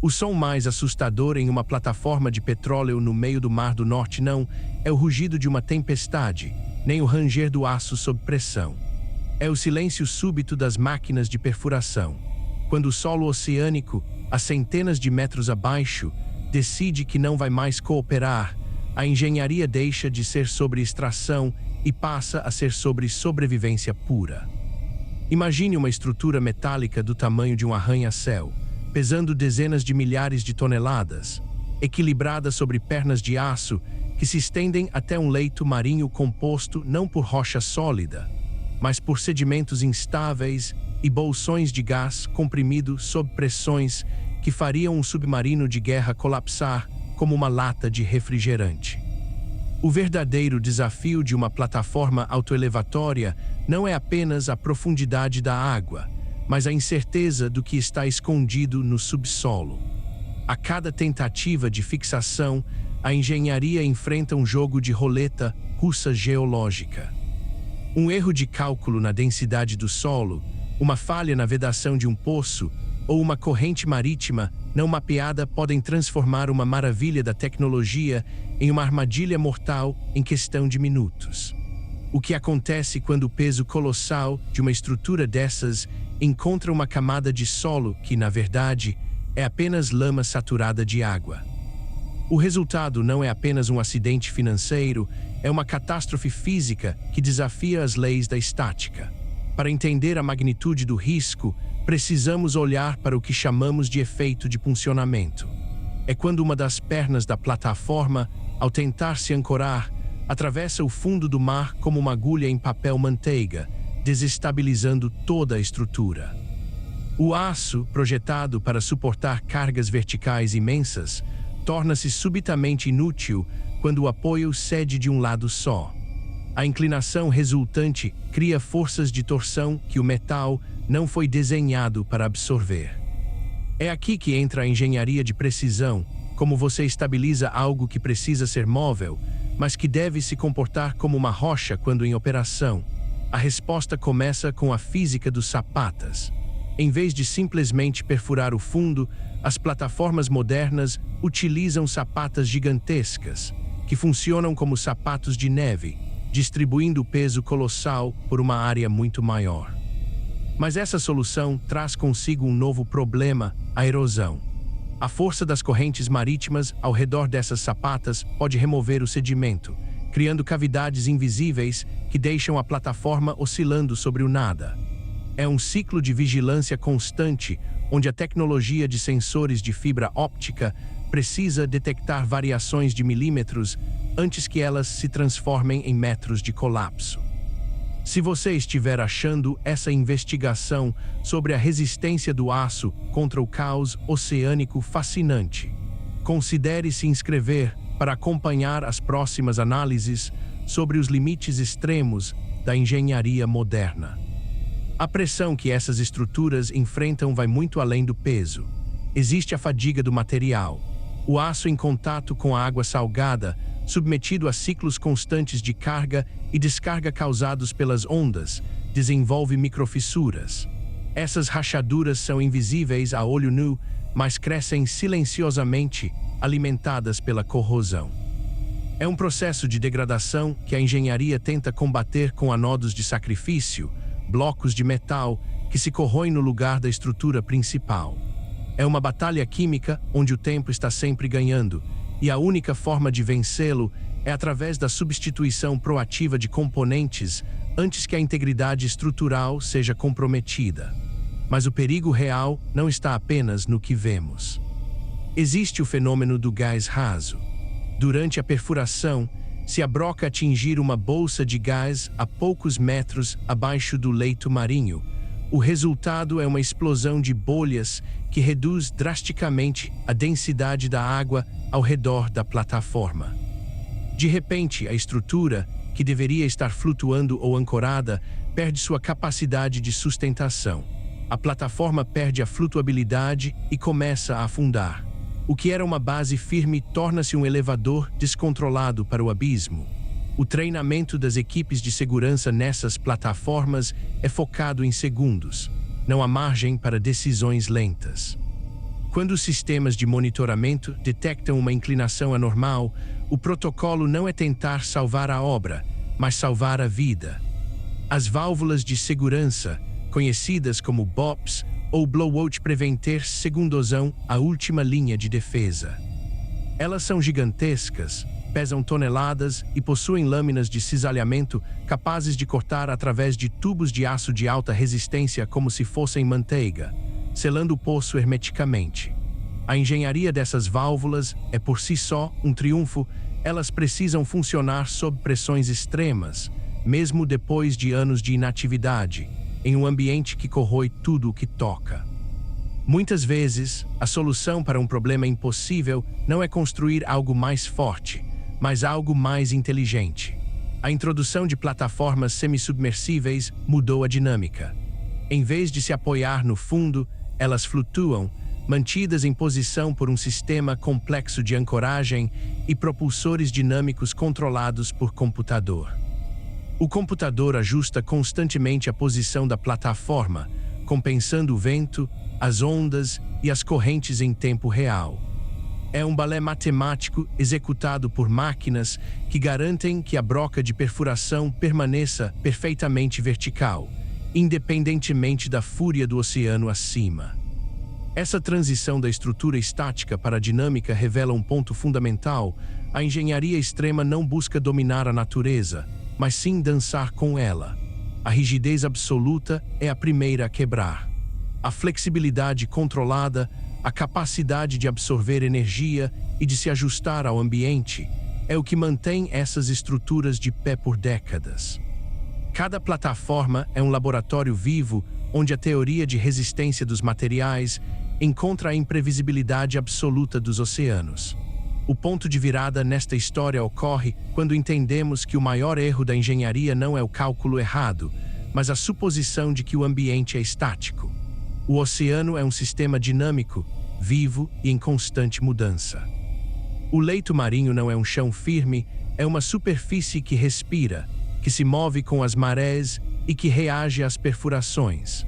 O som mais assustador em uma plataforma de petróleo no meio do Mar do Norte não é o rugido de uma tempestade, nem o ranger do aço sob pressão. É o silêncio súbito das máquinas de perfuração. Quando o solo oceânico, a centenas de metros abaixo, decide que não vai mais cooperar, a engenharia deixa de ser sobre extração e passa a ser sobre sobrevivência pura. Imagine uma estrutura metálica do tamanho de um arranha-céu, pesando dezenas de milhares de toneladas, equilibrada sobre pernas de aço que se estendem até um leito marinho composto não por rocha sólida, mas por sedimentos instáveis e bolsões de gás comprimido sob pressões que fariam um submarino de guerra colapsar como uma lata de refrigerante. O verdadeiro desafio de uma plataforma autoelevatória não é apenas a profundidade da água, mas a incerteza do que está escondido no subsolo. A cada tentativa de fixação, a engenharia enfrenta um jogo de roleta russa geológica. Um erro de cálculo na densidade do solo, uma falha na vedação de um poço ou uma corrente marítima não mapeada podem transformar uma maravilha da tecnologia em uma armadilha mortal em questão de minutos. O que acontece quando o peso colossal de uma estrutura dessas encontra uma camada de solo que, na verdade, é apenas lama saturada de água? O resultado não é apenas um acidente financeiro, é uma catástrofe física que desafia as leis da estática. Para entender a magnitude do risco, precisamos olhar para o que chamamos de efeito de puncionamento. É quando uma das pernas da plataforma, ao tentar se ancorar, atravessa o fundo do mar como uma agulha em papel manteiga, desestabilizando toda a estrutura. O aço, projetado para suportar cargas verticais imensas, torna-se subitamente inútil quando o apoio cede de um lado só. A inclinação resultante cria forças de torção que o metal não foi desenhado para absorver. É aqui que entra a engenharia de precisão, como você estabiliza algo que precisa ser móvel, mas que deve se comportar como uma rocha quando em operação. A resposta começa com a física dos sapatas. Em vez de simplesmente perfurar o fundo, as plataformas modernas utilizam sapatas gigantescas, que funcionam como sapatos de neve, distribuindo o peso colossal por uma área muito maior. Mas essa solução traz consigo um novo problema: a erosão. A força das correntes marítimas ao redor dessas sapatas pode remover o sedimento, criando cavidades invisíveis que deixam a plataforma oscilando sobre o nada. É um ciclo de vigilância constante, onde a tecnologia de sensores de fibra óptica precisa detectar variações de milímetros antes que elas se transformem em metros de colapso. Se você estiver achando essa investigação sobre a resistência do aço contra o caos oceânico fascinante, considere se inscrever para acompanhar as próximas análises sobre os limites extremos da engenharia moderna. A pressão que essas estruturas enfrentam vai muito além do peso. Existe a fadiga do material. O aço em contato com a água salgada, submetido a ciclos constantes de carga e descarga causados pelas ondas, desenvolve microfissuras. Essas rachaduras são invisíveis a olho nu, mas crescem silenciosamente, alimentadas pela corrosão. É um processo de degradação que a engenharia tenta combater com anodos de sacrifício, blocos de metal que se corroem no lugar da estrutura principal. É uma batalha química onde o tempo está sempre ganhando, e a única forma de vencê-lo é através da substituição proativa de componentes antes que a integridade estrutural seja comprometida. Mas o perigo real não está apenas no que vemos. Existe o fenômeno do gás raso. Durante a perfuração, se a broca atingir uma bolsa de gás a poucos metros abaixo do leito marinho, o resultado é uma explosão de bolhas que reduz drasticamente a densidade da água ao redor da plataforma. De repente, a estrutura, que deveria estar flutuando ou ancorada, perde sua capacidade de sustentação. A plataforma perde a flutuabilidade e começa a afundar. O que era uma base firme torna-se um elevador descontrolado para o abismo. O treinamento das equipes de segurança nessas plataformas é focado em segundos. Não há margem para decisões lentas. Quando os sistemas de monitoramento detectam uma inclinação anormal, o protocolo não é tentar salvar a obra, mas salvar a vida. As válvulas de segurança, conhecidas como BOPs ou blowout preventer, segundosão a última linha de defesa. Elas são gigantescas, pesam toneladas e possuem lâminas de cisalhamento capazes de cortar através de tubos de aço de alta resistência como se fossem manteiga, selando o poço hermeticamente. A engenharia dessas válvulas é por si só um triunfo. Elas precisam funcionar sob pressões extremas, mesmo depois de anos de inatividade, em um ambiente que corrói tudo o que toca. Muitas vezes, a solução para um problema impossível não é construir algo mais forte, mas algo mais inteligente. A introdução de plataformas semissubmersíveis mudou a dinâmica. Em vez de se apoiar no fundo, elas flutuam, mantidas em posição por um sistema complexo de ancoragem e propulsores dinâmicos controlados por computador. O computador ajusta constantemente a posição da plataforma, compensando o vento, as ondas e as correntes em tempo real. É um balé matemático executado por máquinas que garantem que a broca de perfuração permaneça perfeitamente vertical, independentemente da fúria do oceano acima. Essa transição da estrutura estática para a dinâmica revela um ponto fundamental. A engenharia extrema não busca dominar a natureza, mas sim dançar com ela. A rigidez absoluta é a primeira a quebrar. A flexibilidade controlada, a capacidade de absorver energia e de se ajustar ao ambiente, é o que mantém essas estruturas de pé por décadas. Cada plataforma é um laboratório vivo onde a teoria de resistência dos materiais encontra a imprevisibilidade absoluta dos oceanos. O ponto de virada nesta história ocorre quando entendemos que o maior erro da engenharia não é o cálculo errado, mas a suposição de que o ambiente é estático. O oceano é um sistema dinâmico, vivo e em constante mudança. O leito marinho não é um chão firme, é uma superfície que respira, que se move com as marés e que reage às perfurações.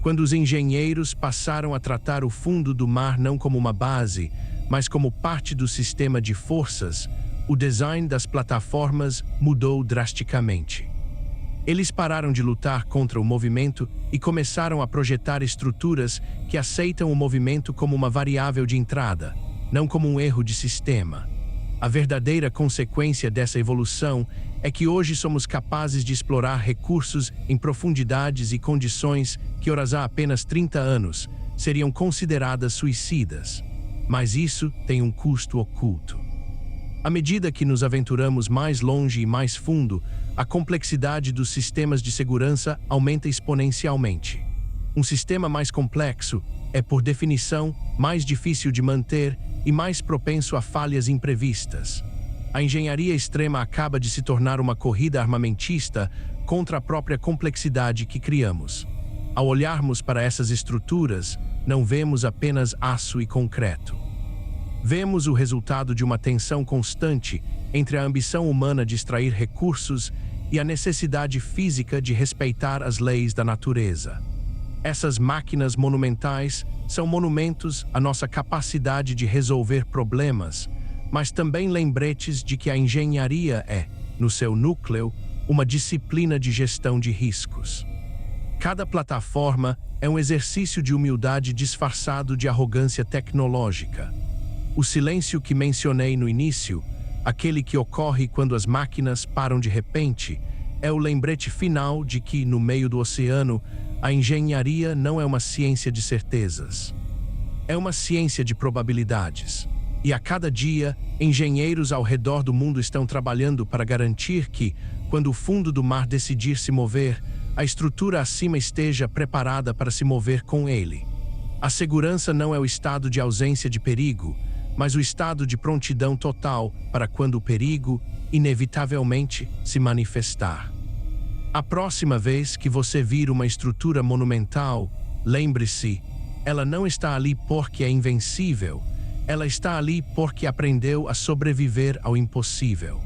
Quando os engenheiros passaram a tratar o fundo do mar não como uma base, mas como parte do sistema de forças, o design das plataformas mudou drasticamente. Eles pararam de lutar contra o movimento e começaram a projetar estruturas que aceitam o movimento como uma variável de entrada, não como um erro de sistema. A verdadeira consequência dessa evolução é que hoje somos capazes de explorar recursos em profundidades e condições que, horas há apenas 30 anos, seriam consideradas suicidas. Mas isso tem um custo oculto. À medida que nos aventuramos mais longe e mais fundo, a complexidade dos sistemas de segurança aumenta exponencialmente. Um sistema mais complexo é, por definição, mais difícil de manter e mais propenso a falhas imprevistas. A engenharia extrema acaba de se tornar uma corrida armamentista contra a própria complexidade que criamos. Ao olharmos para essas estruturas, não vemos apenas aço e concreto. Vemos o resultado de uma tensão constante entre a ambição humana de extrair recursos e a necessidade física de respeitar as leis da natureza. Essas máquinas monumentais são monumentos à nossa capacidade de resolver problemas, mas também lembretes de que a engenharia é, no seu núcleo, uma disciplina de gestão de riscos. Cada plataforma é um exercício de humildade disfarçado de arrogância tecnológica. O silêncio que mencionei no início, aquele que ocorre quando as máquinas param de repente, é o lembrete final de que, no meio do oceano, a engenharia não é uma ciência de certezas. É uma ciência de probabilidades. E a cada dia, engenheiros ao redor do mundo estão trabalhando para garantir que, quando o fundo do mar decidir se mover, a estrutura acima esteja preparada para se mover com ele. A segurança não é o estado de ausência de perigo, mas o estado de prontidão total para quando o perigo, inevitavelmente, se manifestar. A próxima vez que você vir uma estrutura monumental, lembre-se, ela não está ali porque é invencível, ela está ali porque aprendeu a sobreviver ao impossível.